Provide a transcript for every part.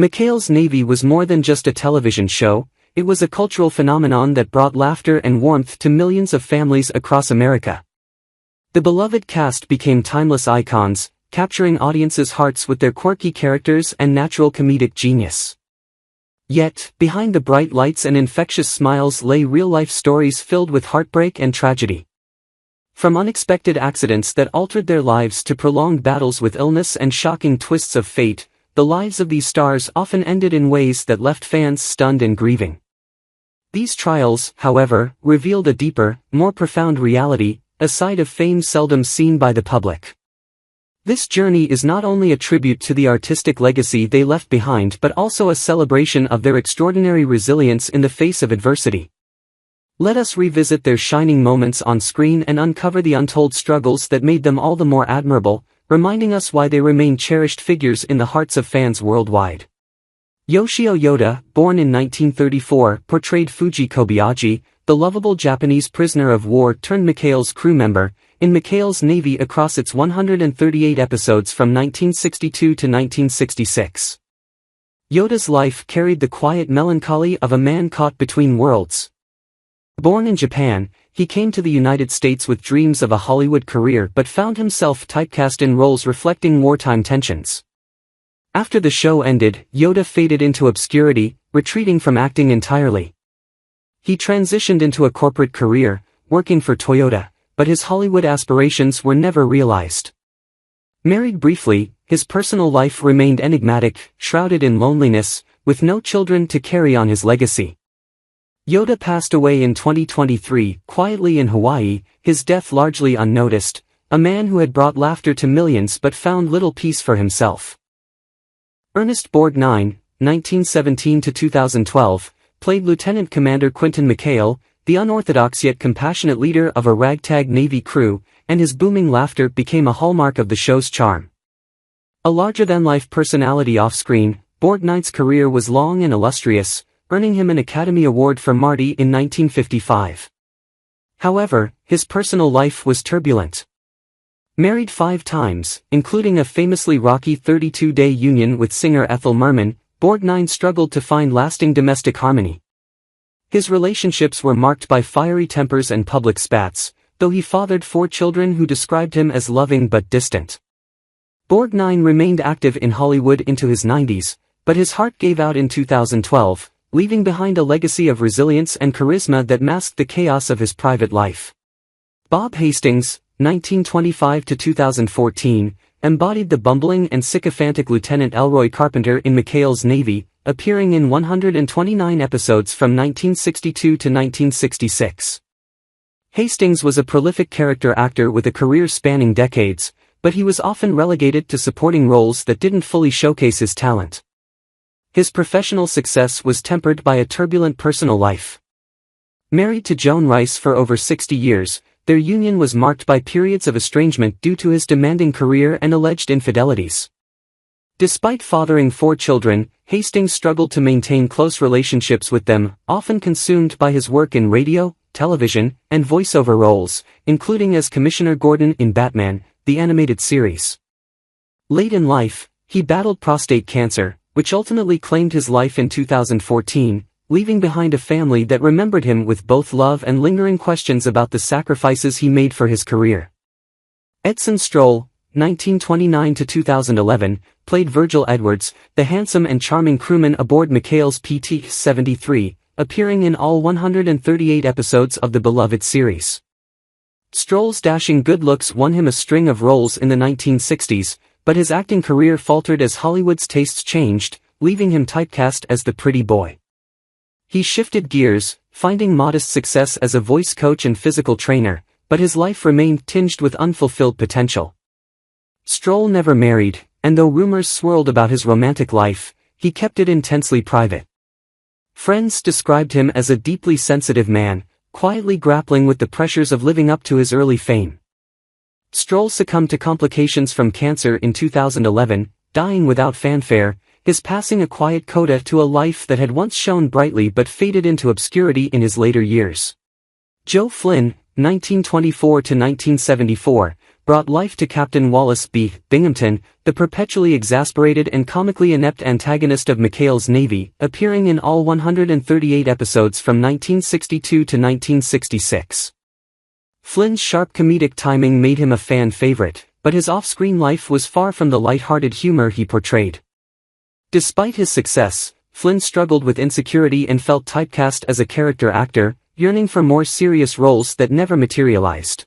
McHale's Navy was more than just a television show, it was a cultural phenomenon that brought laughter and warmth to millions of families across America. The beloved cast became timeless icons, capturing audiences' hearts with their quirky characters and natural comedic genius. Yet, behind the bright lights and infectious smiles lay real-life stories filled with heartbreak and tragedy. From unexpected accidents that altered their lives to prolonged battles with illness and shocking twists of fate, the lives of these stars often ended in ways that left fans stunned and grieving. These trials, however, revealed a deeper, more profound reality, a side of fame seldom seen by the public. This journey is not only a tribute to the artistic legacy they left behind but also a celebration of their extraordinary resilience in the face of adversity. Let us revisit their shining moments on screen and uncover the untold struggles that made them all the more admirable, reminding us why they remain cherished figures in the hearts of fans worldwide. Yoshio Yoda, born in 1934, portrayed Fuji Kobayashi, the lovable Japanese prisoner of war turned McHale's crew member, in McHale's Navy across its 138 episodes from 1962 to 1966. Yoda's life carried the quiet melancholy of a man caught between worlds. Born in Japan, he came to the United States with dreams of a Hollywood career but found himself typecast in roles reflecting wartime tensions. After the show ended, Yoda faded into obscurity, retreating from acting entirely. He transitioned into a corporate career, working for Toyota, but his Hollywood aspirations were never realized. Married briefly, his personal life remained enigmatic, shrouded in loneliness, with no children to carry on his legacy. Yoda passed away in 2023, quietly in Hawaii, his death largely unnoticed, a man who had brought laughter to millions but found little peace for himself. Ernest Borgnine, 1917 to 2012, played Lieutenant Commander Quentin McHale, the unorthodox yet compassionate leader of a ragtag Navy crew, and his booming laughter became a hallmark of the show's charm. A larger-than-life personality off-screen, Borgnine's career was long and illustrious, earning him an Academy Award for Marty in 1955. However, his personal life was turbulent. Married 5 times, including a famously rocky 32-day union with singer Ethel Merman, Borgnine struggled to find lasting domestic harmony. His relationships were marked by fiery tempers and public spats, though he fathered 4 children who described him as loving but distant. Borgnine remained active in Hollywood into his 90s, but his heart gave out in 2012, leaving behind a legacy of resilience and charisma that masked the chaos of his private life. Bob Hastings, 1925 to 2014, embodied the bumbling and sycophantic Lieutenant Elroy Carpenter in McHale's Navy, appearing in 129 episodes from 1962 to 1966. Hastings was a prolific character actor with a career spanning decades, but he was often relegated to supporting roles that didn't fully showcase his talent. His professional success was tempered by a turbulent personal life. Married to Joan Rice for over 60 years, their union was marked by periods of estrangement due to his demanding career and alleged infidelities. Despite fathering 4 children, Hastings struggled to maintain close relationships with them, often consumed by his work in radio, television, and voiceover roles, including as Commissioner Gordon in Batman, the animated series. Late in life, he battled prostate cancer, which ultimately claimed his life in 2014, leaving behind a family that remembered him with both love and lingering questions about the sacrifices he made for his career. Edson Stroll, 1929 to 2011, played Virgil Edwards, the handsome and charming crewman aboard McHale's PT-73, appearing in all 138 episodes of the beloved series. Stroll's dashing good looks won him a string of roles in the 1960s, but his acting career faltered as Hollywood's tastes changed, leaving him typecast as the pretty boy. He shifted gears, finding modest success as a voice coach and physical trainer, but his life remained tinged with unfulfilled potential. Stroll never married, and though rumors swirled about his romantic life, he kept it intensely private. Friends described him as a deeply sensitive man, quietly grappling with the pressures of living up to his early fame. Stroll succumbed to complications from cancer in 2011, dying without fanfare, his passing a quiet coda to a life that had once shone brightly but faded into obscurity in his later years. Joe Flynn, 1924 to 1974, brought life to Captain Wallace B. Binghamton, the perpetually exasperated and comically inept antagonist of McHale's Navy, appearing in all 138 episodes from 1962 to 1966. Flynn's sharp comedic timing made him a fan favorite, but his off-screen life was far from the light-hearted humor he portrayed. Despite his success, Flynn struggled with insecurity and felt typecast as a character actor, yearning for more serious roles that never materialized.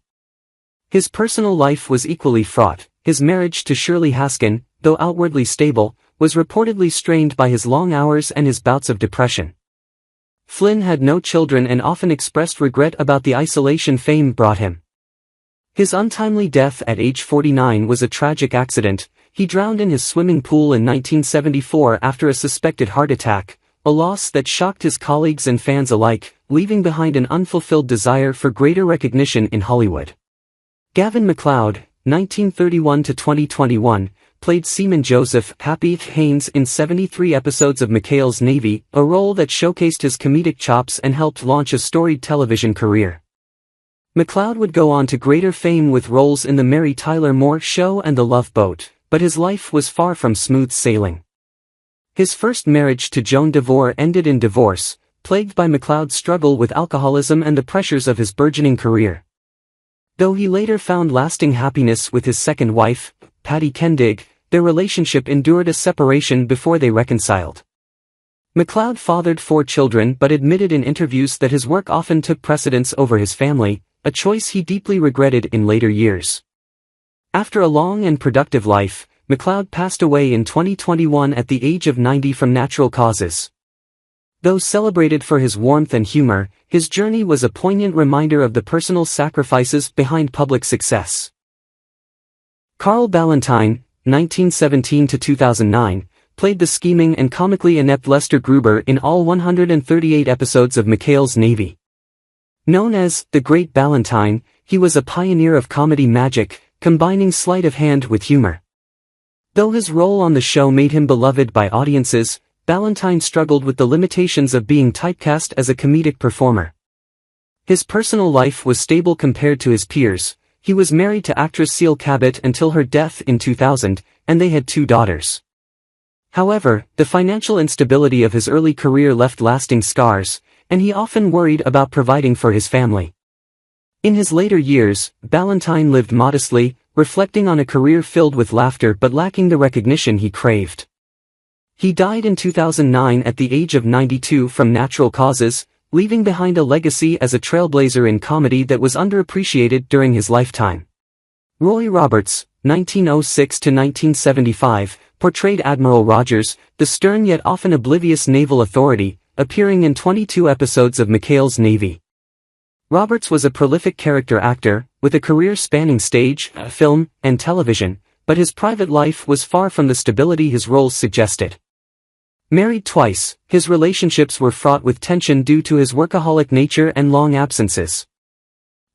His personal life was equally fraught. His marriage to Shirley Haskin, though outwardly stable, was reportedly strained by his long hours and his bouts of depression. Flynn had no children and often expressed regret about the isolation fame brought him. His untimely death at age 49 was a tragic accident. He drowned in his swimming pool in 1974 after a suspected heart attack, a loss that shocked his colleagues and fans alike, leaving behind an unfulfilled desire for greater recognition in Hollywood. Gavin MacLeod, 1931 to 2021, played Seaman Joseph Happy Haynes in 73 episodes of McHale's Navy, a role that showcased his comedic chops and helped launch a storied television career. MacLeod would go on to greater fame with roles in The Mary Tyler Moore Show and The Love Boat, but his life was far from smooth sailing. His first marriage to Joan DeVore ended in divorce, plagued by MacLeod's struggle with alcoholism and the pressures of his burgeoning career. Though he later found lasting happiness with his second wife, Patty Kendig, their relationship endured a separation before they reconciled. MacLeod fathered 4 children but admitted in interviews that his work often took precedence over his family, a choice he deeply regretted in later years. After a long and productive life, MacLeod passed away in 2021 at the age of 90 from natural causes. Though celebrated for his warmth and humor, his journey was a poignant reminder of the personal sacrifices behind public success. Carl Ballantine, 1917 to 2009, played the scheming and comically inept Lester Gruber in all 138 episodes of McHale's Navy. Known as the Great Ballantine, he was a pioneer of comedy magic, combining sleight of hand with humor. Though his role on the show made him beloved by audiences, Ballantine struggled with the limitations of being typecast as a comedic performer. His personal life was stable compared to his peers. He was married to actress Cecile Cabot until her death in 2000, and they had 2 daughters. However, the financial instability of his early career left lasting scars, and he often worried about providing for his family. In his later years, Ballantine lived modestly, reflecting on a career filled with laughter but lacking the recognition he craved. He died in 2009 at the age of 92 from natural causes, leaving behind a legacy as a trailblazer in comedy that was underappreciated during his lifetime. Roy Roberts, 1906 to 1975, portrayed Admiral Rogers, the stern yet often oblivious naval authority, appearing in 22 episodes of McHale's Navy. Roberts was a prolific character actor, with a career spanning stage, film, and television, but his private life was far from the stability his roles suggested. Married twice, his relationships were fraught with tension due to his workaholic nature and long absences.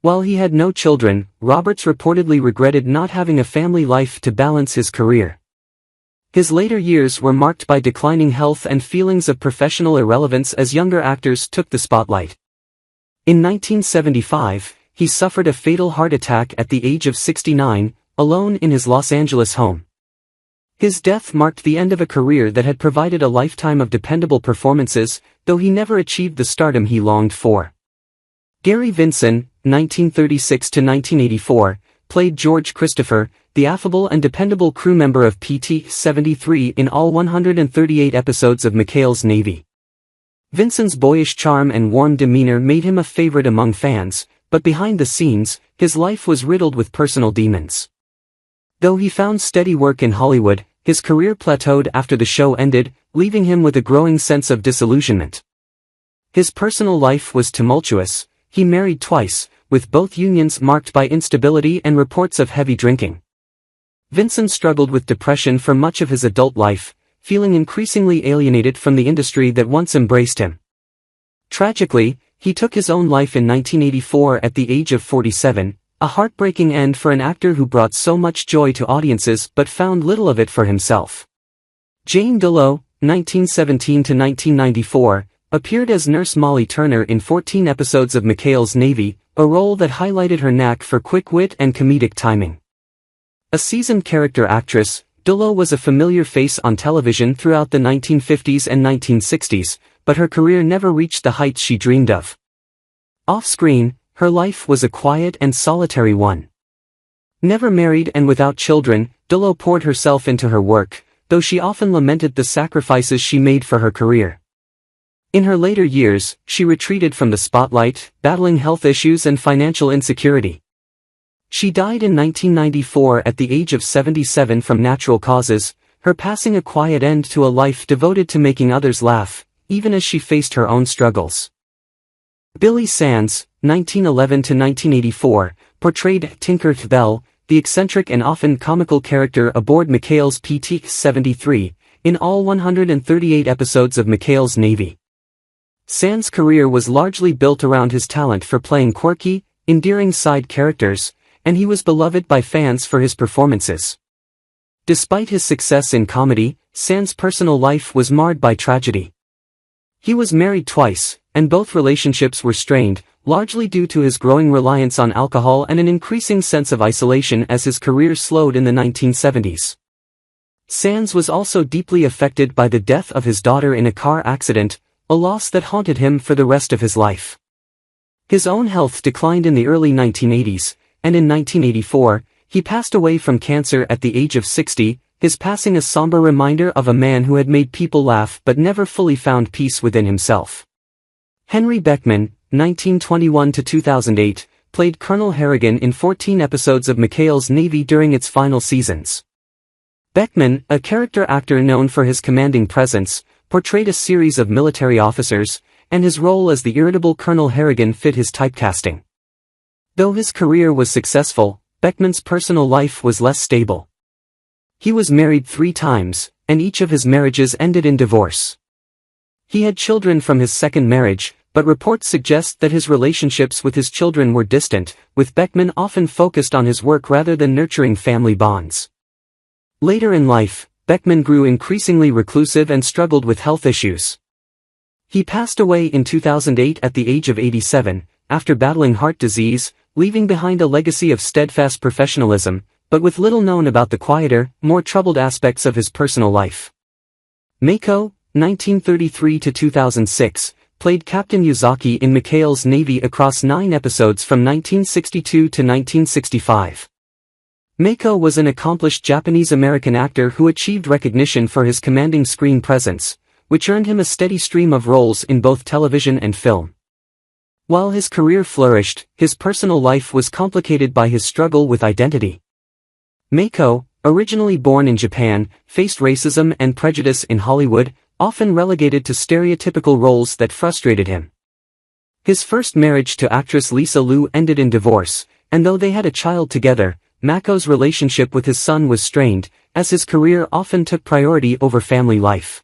While he had no children, Roberts reportedly regretted not having a family life to balance his career. His later years were marked by declining health and feelings of professional irrelevance as younger actors took the spotlight. In 1975, he suffered a fatal heart attack at the age of 69, alone in his Los Angeles home. His death marked the end of a career that had provided a lifetime of dependable performances, though he never achieved the stardom he longed for. Gary Vinson, 1936 to 1984, played George Christopher, the affable and dependable crew member of PT-73 in all 138 episodes of McHale's Navy. Vinson's boyish charm and warm demeanor made him a favorite among fans, but behind the scenes, his life was riddled with personal demons. Though he found steady work in Hollywood, his career plateaued after the show ended, leaving him with a growing sense of disillusionment. His personal life was tumultuous. He married twice, with both unions marked by instability and reports of heavy drinking. Vinson struggled with depression for much of his adult life, feeling increasingly alienated from the industry that once embraced him. Tragically, he took his own life in 1984 at the age of 47, a heartbreaking end for an actor who brought so much joy to audiences but found little of it for himself. Jane Delow, 1917 to 1994, appeared as Nurse Molly Turner in 14 episodes of McHale's Navy, a role that highlighted her knack for quick wit and comedic timing. A seasoned character actress, Dullo was a familiar face on television throughout the 1950s and 1960s, but her career never reached the heights she dreamed of. Off-screen, her life was a quiet and solitary one. Never married and without children, Dullo poured herself into her work, though she often lamented the sacrifices she made for her career. In her later years, she retreated from the spotlight, battling health issues and financial insecurity. She died in 1994 at the age of 77 from natural causes, her passing a quiet end to a life devoted to making others laugh, even as she faced her own struggles. Billy Sands, 1911–1984, portrayed Tinker Bell, the eccentric and often comical character aboard McHale's PT-73, in all 138 episodes of McHale's Navy. Sands' career was largely built around his talent for playing quirky, endearing side characters, and he was beloved by fans for his performances. Despite his success in comedy, Sands' personal life was marred by tragedy. He was married twice, and both relationships were strained, largely due to his growing reliance on alcohol and an increasing sense of isolation as his career slowed in the 1970s. Sands was also deeply affected by the death of his daughter in a car accident, a loss that haunted him for the rest of his life. His own health declined in the early 1980s, and in 1984, he passed away from cancer at the age of 60, his passing a somber reminder of a man who had made people laugh but never fully found peace within himself. Henry Beckman, 1921–2008, played Colonel Harrigan in 14 episodes of McHale's Navy during its final seasons. Beckman, a character actor known for his commanding presence, portrayed a series of military officers, and his role as the irritable Colonel Harrigan fit his typecasting. Though his career was successful, Beckman's personal life was less stable. He was married 3 times, and each of his marriages ended in divorce. He had children from his second marriage, but reports suggest that his relationships with his children were distant, with Beckman often focused on his work rather than nurturing family bonds. Later in life, Beckman grew increasingly reclusive and struggled with health issues. He passed away in 2008 at the age of 87, after battling heart disease, leaving behind a legacy of steadfast professionalism, but with little known about the quieter, more troubled aspects of his personal life. Mako, 1933–2006, played Captain Yuzaki in McHale's Navy across 9 episodes from 1962 to 1965. Mako was an accomplished Japanese-American actor who achieved recognition for his commanding screen presence, which earned him a steady stream of roles in both television and film. While his career flourished, his personal life was complicated by his struggle with identity. Mako, originally born in Japan, faced racism and prejudice in Hollywood, often relegated to stereotypical roles that frustrated him. His first marriage to actress Lisa Liu ended in divorce, and though they had a child together, Mako's relationship with his son was strained, as his career often took priority over family life.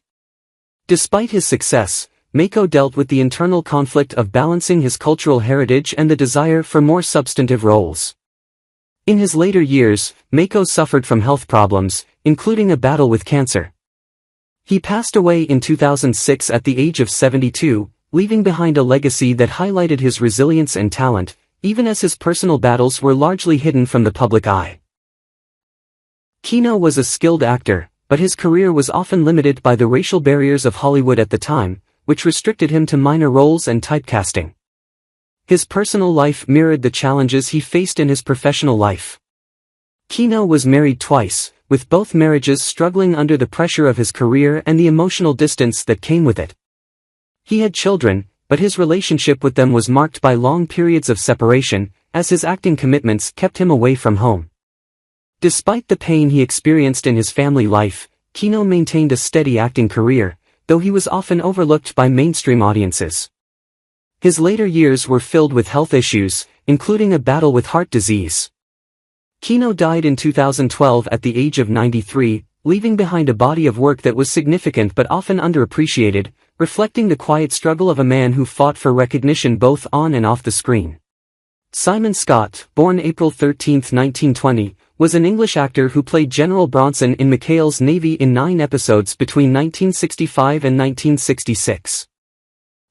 Despite his success, Mako dealt with the internal conflict of balancing his cultural heritage and the desire for more substantive roles. In his later years, Mako suffered from health problems, including a battle with cancer. He passed away in 2006 at the age of 72, leaving behind a legacy that highlighted his resilience and talent, even as his personal battles were largely hidden from the public eye. Kino was a skilled actor, but his career was often limited by the racial barriers of Hollywood at the time, which restricted him to minor roles and typecasting. His personal life mirrored the challenges he faced in his professional life. Kino was married twice, with both marriages struggling under the pressure of his career and the emotional distance that came with it. He had children, but his relationship with them was marked by long periods of separation, as his acting commitments kept him away from home. Despite the pain he experienced in his family life, Kino maintained a steady acting career, though he was often overlooked by mainstream audiences. His later years were filled with health issues, including a battle with heart disease. Kino died in 2012 at the age of 93, leaving behind a body of work that was significant but often underappreciated, reflecting the quiet struggle of a man who fought for recognition both on and off the screen. Simon Scott, born April 13, 1920, was an English actor who played General Bronson in McHale's Navy in 9 episodes between 1965 and 1966.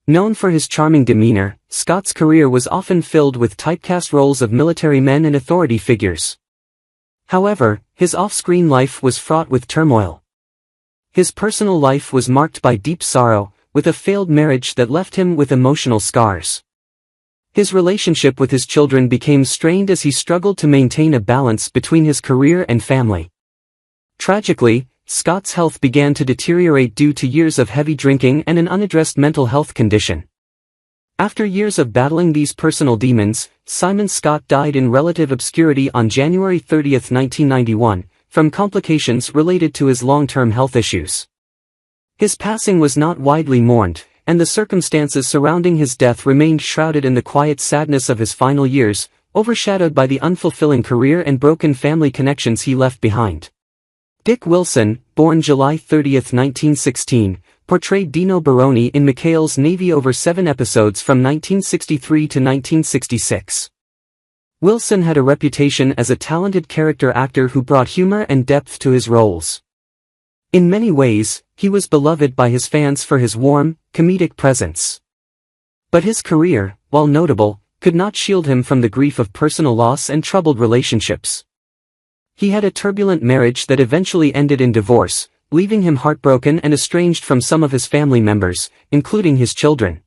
Known for his charming demeanor, Scott's career was often filled with typecast roles of military men and authority figures. However, his off-screen life was fraught with turmoil. His personal life was marked by deep sorrow, with a failed marriage that left him with emotional scars. His relationship with his children became strained as he struggled to maintain a balance between his career and family. Tragically, Scott's health began to deteriorate due to years of heavy drinking and an unaddressed mental health condition. After years of battling these personal demons, Simon Scott died in relative obscurity on January 30, 1991, from complications related to his long-term health issues. His passing was not widely mourned, and the circumstances surrounding his death remained shrouded in the quiet sadness of his final years, overshadowed by the unfulfilling career and broken family connections he left behind. Dick Wilson, born July 30, 1916, portrayed Dino Baroni in McHale's Navy over 7 episodes from 1963 to 1966. Wilson had a reputation as a talented character actor who brought humor and depth to his roles. In many ways, he was beloved by his fans for his warm, comedic presence. But his career, while notable, could not shield him from the grief of personal loss and troubled relationships. He had a turbulent marriage that eventually ended in divorce, leaving him heartbroken and estranged from some of his family members, including his children.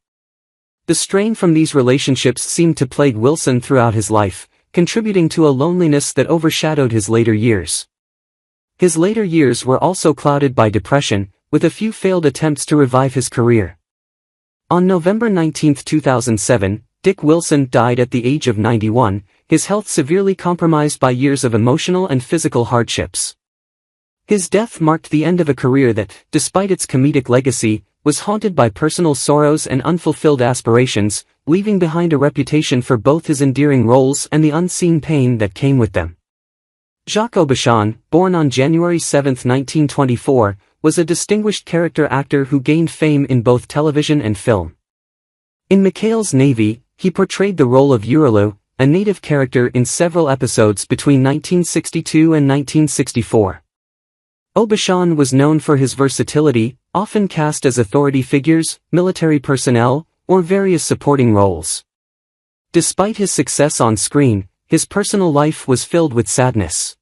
The strain from these relationships seemed to plague Wilson throughout his life, contributing to a loneliness that overshadowed his later years. His later years were also clouded by depression, with a few failed attempts to revive his career. On November 19, 2007, Dick Wilson died at the age of 91, his health severely compromised by years of emotional and physical hardships. His death marked the end of a career that, despite its comedic legacy, was haunted by personal sorrows and unfulfilled aspirations, leaving behind a reputation for both his endearing roles and the unseen pain that came with them. Jacques Aubuchon, born on January 7, 1924, was a distinguished character actor who gained fame in both television and film. In McHale's Navy, he portrayed the role of Eurelou, a native character in several episodes between 1962 and 1964. Aubuchon was known for his versatility, often cast as authority figures, military personnel, or various supporting roles. Despite his success on screen, his personal life was filled with sadness.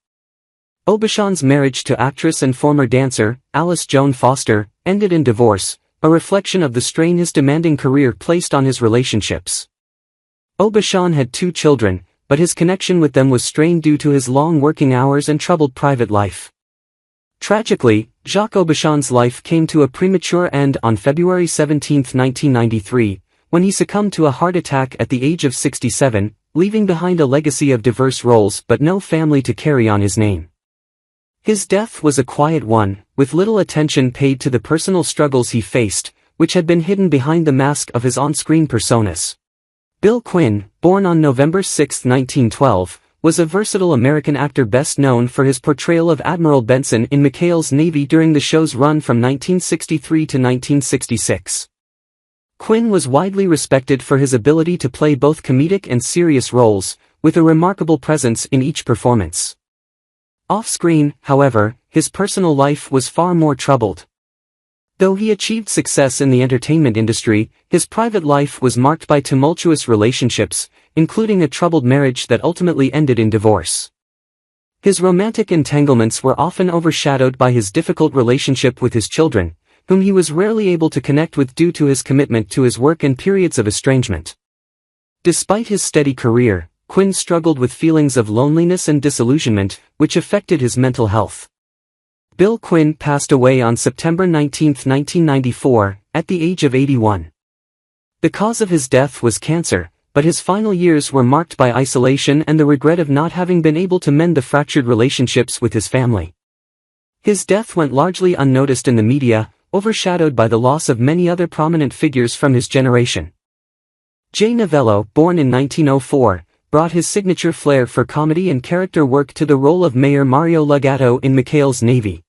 Aubuchon's marriage to actress and former dancer, Alice Joan Foster, ended in divorce, a reflection of the strain his demanding career placed on his relationships. Aubuchon had 2 children, but his connection with them was strained due to his long working hours and troubled private life. Tragically, Jacques Aubuchon's life came to a premature end on February 17, 1993, when he succumbed to a heart attack at the age of 67, leaving behind a legacy of diverse roles but no family to carry on his name. His death was a quiet one, with little attention paid to the personal struggles he faced, which had been hidden behind the mask of his on-screen personas. Bill Quinn, born on November 6, 1912, was a versatile American actor best known for his portrayal of Admiral Benson in McHale's Navy during the show's run from 1963 to 1966. Quinn was widely respected for his ability to play both comedic and serious roles, with a remarkable presence in each performance. Off-screen, however, his personal life was far more troubled. Though he achieved success in the entertainment industry, his private life was marked by tumultuous relationships, including a troubled marriage that ultimately ended in divorce. His romantic entanglements were often overshadowed by his difficult relationship with his children, whom he was rarely able to connect with due to his commitment to his work and periods of estrangement. Despite his steady career, Quinn struggled with feelings of loneliness and disillusionment, which affected his mental health. Bill Quinn passed away on September 19, 1994, at the age of 81. The cause of his death was cancer, but his final years were marked by isolation and the regret of not having been able to mend the fractured relationships with his family. His death went largely unnoticed in the media, overshadowed by the loss of many other prominent figures from his generation. Jay Novello, born in 1904, brought his signature flair for comedy and character work to the role of Mayor Mario Legato in McHale's Navy.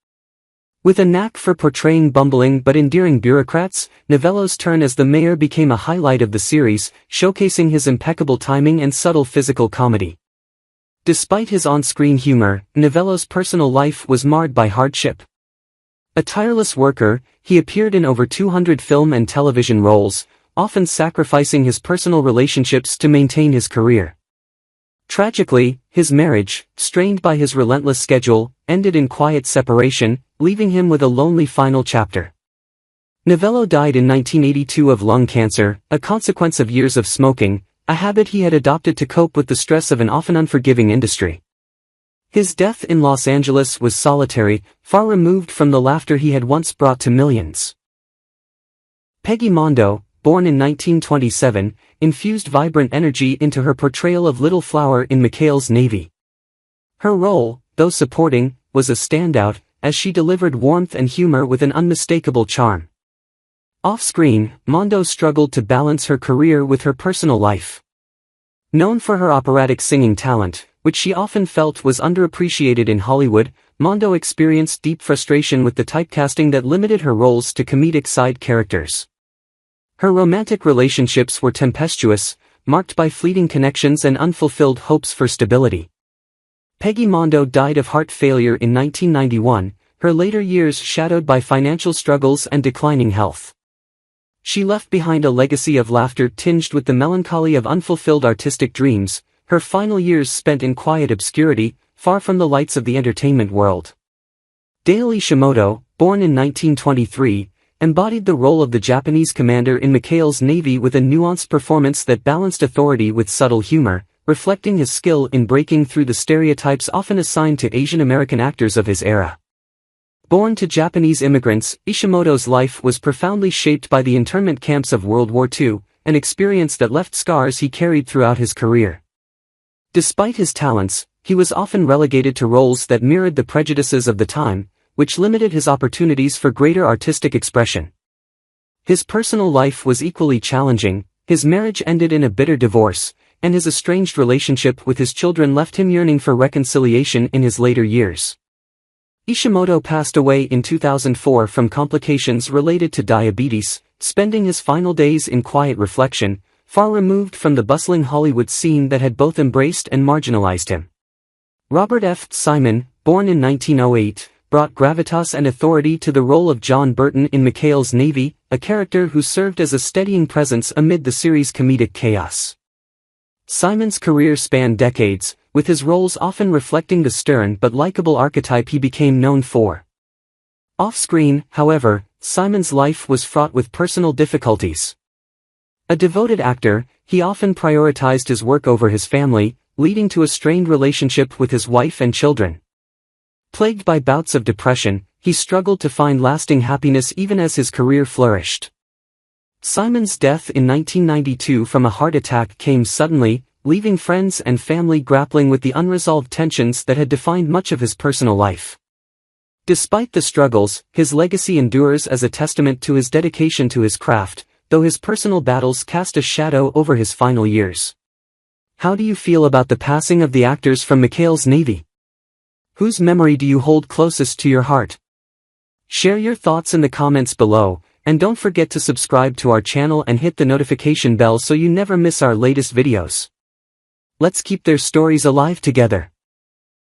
With a knack for portraying bumbling but endearing bureaucrats, Novello's turn as the mayor became a highlight of the series, showcasing his impeccable timing and subtle physical comedy. Despite his on-screen humor, Novello's personal life was marred by hardship. A tireless worker, he appeared in over 200 film and television roles, often sacrificing his personal relationships to maintain his career. Tragically, his marriage, strained by his relentless schedule, ended in quiet separation, leaving him with a lonely final chapter. Novello died in 1982 of lung cancer, a consequence of years of smoking, a habit he had adopted to cope with the stress of an often unforgiving industry. His death in Los Angeles was solitary, far removed from the laughter he had once brought to millions. Peggy Mondo, born in 1927, infused vibrant energy into her portrayal of Little Flower in McHale's Navy. Her role, though supporting, was a standout, as she delivered warmth and humor with an unmistakable charm. Off-screen, Mondo struggled to balance her career with her personal life. Known for her operatic singing talent, which she often felt was underappreciated in Hollywood, Mondo experienced deep frustration with the typecasting that limited her roles to comedic side characters. Her romantic relationships were tempestuous, marked by fleeting connections and unfulfilled hopes for stability. Peggy Mondo died of heart failure in 1991, her later years shadowed by financial struggles and declining health. She left behind a legacy of laughter tinged with the melancholy of unfulfilled artistic dreams, her final years spent in quiet obscurity, far from the lights of the entertainment world. Dale Ishimoto, born in 1923, embodied the role of the Japanese commander in McHale's Navy with a nuanced performance that balanced authority with subtle humor, reflecting his skill in breaking through the stereotypes often assigned to Asian American actors of his era. Born to Japanese immigrants, Ishimoto's life was profoundly shaped by the internment camps of World War II, an experience that left scars he carried throughout his career. Despite his talents, he was often relegated to roles that mirrored the prejudices of the time, which limited his opportunities for greater artistic expression. His personal life was equally challenging, his marriage ended in a bitter divorce, and his estranged relationship with his children left him yearning for reconciliation in his later years. Ishimoto passed away in 2004 from complications related to diabetes, spending his final days in quiet reflection, far removed from the bustling Hollywood scene that had both embraced and marginalized him. Robert F. Simon, born in 1908, brought gravitas and authority to the role of John Burton in McHale's Navy, a character who served as a steadying presence amid the series' comedic chaos. Simon's career spanned decades, with his roles often reflecting the stern but likable archetype he became known for. Off-screen, however, Simon's life was fraught with personal difficulties. A devoted actor, he often prioritized his work over his family, leading to a strained relationship with his wife and children. Plagued by bouts of depression, he struggled to find lasting happiness even as his career flourished. Simon's death in 1992 from a heart attack came suddenly, leaving friends and family grappling with the unresolved tensions that had defined much of his personal life. Despite the struggles, his legacy endures as a testament to his dedication to his craft, though his personal battles cast a shadow over his final years. How do you feel about the passing of the actors from McHale's Navy? Whose memory do you hold closest to your heart? Share your thoughts in the comments below, and don't forget to subscribe to our channel and hit the notification bell so you never miss our latest videos. Let's keep their stories alive together.